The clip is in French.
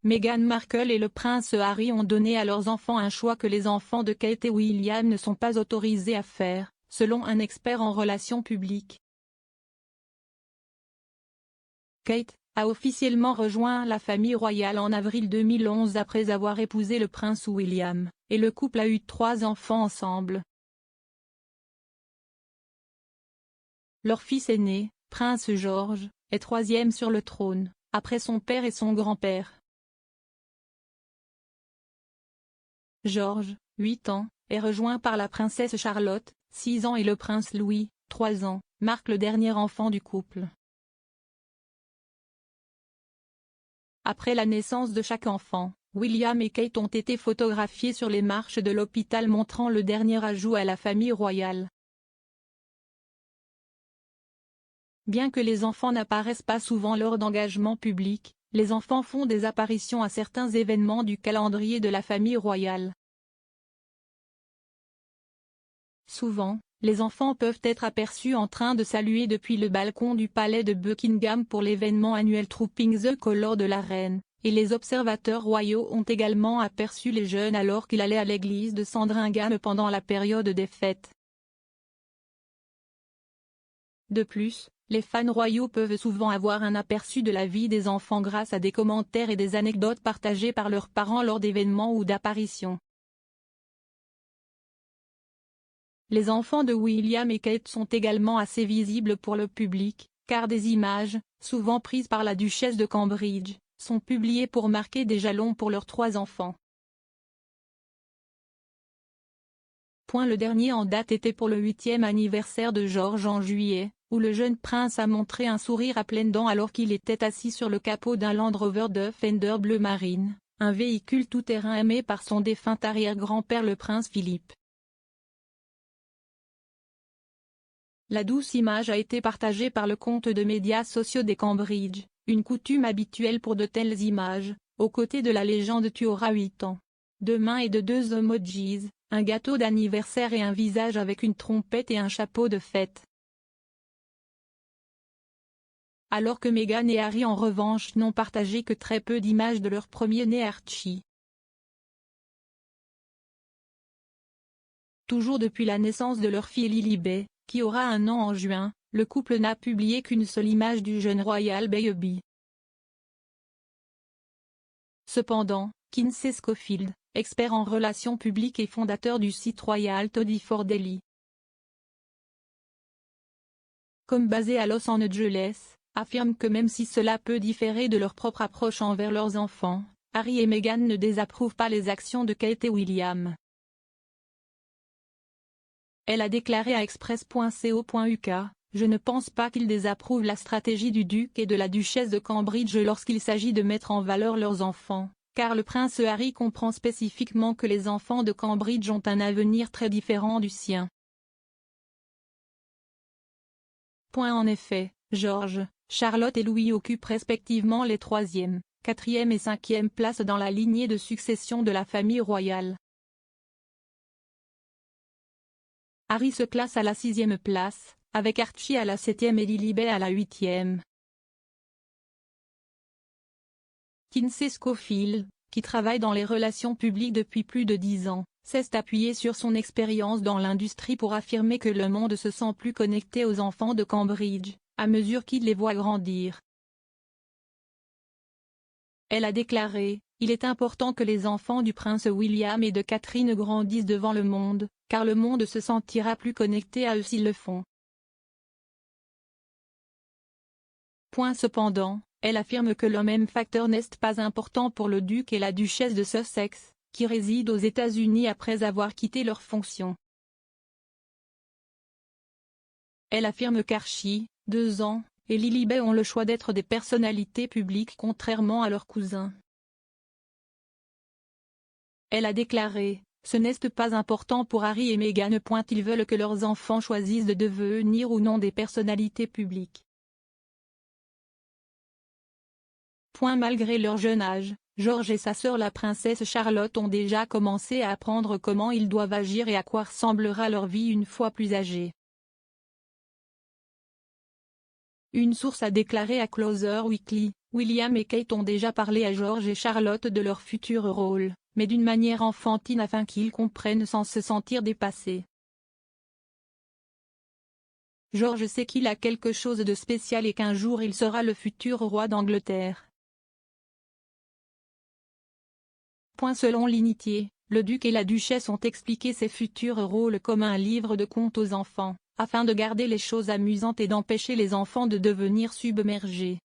Meghan Markle et le prince Harry ont donné à leurs enfants un choix que les enfants de Kate et William ne sont pas autorisés à faire, selon un expert en relations publiques. Kate a officiellement rejoint la famille royale en avril 2011 après avoir épousé le prince William, et le couple a eu 3 enfants ensemble. Leur fils aîné, prince George, est 3e sur le trône, après son père et son grand-père. George, 8 ans, est rejoint par la princesse Charlotte, 6 ans et le prince Louis, 3 ans, marque le dernier enfant du couple. Après la naissance de chaque enfant, William et Kate ont été photographiés sur les marches de l'hôpital montrant le dernier ajout à la famille royale. Bien que les enfants n'apparaissent pas souvent lors d'engagements publics, les enfants font des apparitions à certains événements du calendrier de la famille royale. Souvent, les enfants peuvent être aperçus en train de saluer depuis le balcon du palais de Buckingham pour l'événement annuel Trooping the Colours de la reine, et les observateurs royaux ont également aperçu les jeunes alors qu'ils allaient à l'église de Sandringham pendant la période des fêtes. De plus, les fans royaux peuvent souvent avoir un aperçu de la vie des enfants grâce à des commentaires et des anecdotes partagées par leurs parents lors d'événements ou d'apparitions. Les enfants de William et Kate sont également assez visibles pour le public, car des images, souvent prises par la duchesse de Cambridge, sont publiées pour marquer des jalons pour leurs 3 enfants. Le dernier en date était pour le 8e anniversaire de George en juillet, où le jeune prince a montré un sourire à pleines dents alors qu'il était assis sur le capot d'un Land Rover Defender bleu marine, un véhicule tout-terrain aimé par son défunt arrière-grand-père le prince Philippe. La douce image a été partagée par le compte de médias sociaux des Cambridge, une coutume habituelle pour de telles images, aux côtés de la légende tu auras 8 ans. 2 mains et de 2 emojis, un gâteau d'anniversaire et un visage avec une trompette et un chapeau de fête. Alors que Meghan et Harry en revanche n'ont partagé que très peu d'images de leur premier-né Archie. Toujours depuis la naissance de leur fille Lilibet, qui aura 1 an en juin, le couple n'a publié qu'une seule image du jeune royal baby. Cependant, Kinsey Schofield, expert en relations publiques et fondateur du site Royal24Daily, basé à Los Angeles, affirme que même si cela peut différer de leur propre approche envers leurs enfants, Harry et Meghan ne désapprouvent pas les actions de Kate et William. Elle a déclaré à Express.co.uk, « Je ne pense pas qu'ils désapprouvent la stratégie du duc et de la duchesse de Cambridge lorsqu'il s'agit de mettre en valeur leurs enfants, car le prince Harry comprend spécifiquement que les enfants de Cambridge ont un avenir très différent du sien. » En effet, George, Charlotte et Louis occupent respectivement les 3e, 4e et 5e places dans la lignée de succession de la famille royale. Harry se classe à la 6e place, avec Archie à la 7e et Lilibet à la 8e. Kinsey Schofield, qui travaille dans les relations publiques depuis plus de 10 ans, s'est appuyé sur son expérience dans l'industrie pour affirmer que le monde se sent plus connecté aux enfants de Cambridge, à mesure qu'il les voit grandir. Elle a déclaré, « Il est important que les enfants du prince William et de Catherine grandissent devant le monde, car le monde se sentira plus connecté à eux s'ils le font. » Cependant, elle affirme que le même facteur n'est pas important pour le duc et la duchesse de Sussex, qui résident aux États-Unis après avoir quitté leurs fonctions. Elle affirme qu'Archie, 2 ans, et Lilibet ont le choix d'être des personnalités publiques contrairement à leurs cousins. Elle a déclaré, « Ce n'est pas important pour Harry et Meghan. Ils veulent que leurs enfants choisissent de devenir ou non des personnalités publiques. » Malgré leur jeune âge, George et sa sœur la princesse Charlotte ont déjà commencé à apprendre comment ils doivent agir et à quoi ressemblera leur vie une fois plus âgés. Une source a déclaré à Closer Weekly, William et Kate ont déjà parlé à George et Charlotte de leur futur rôle, mais d'une manière enfantine afin qu'ils comprennent sans se sentir dépassés. George sait qu'il a quelque chose de spécial et qu'un jour il sera le futur roi d'Angleterre. Selon l'initié, le duc et la duchesse ont expliqué ses futurs rôles comme un livre de contes aux enfants, afin de garder les choses amusantes et d'empêcher les enfants de devenir submergés.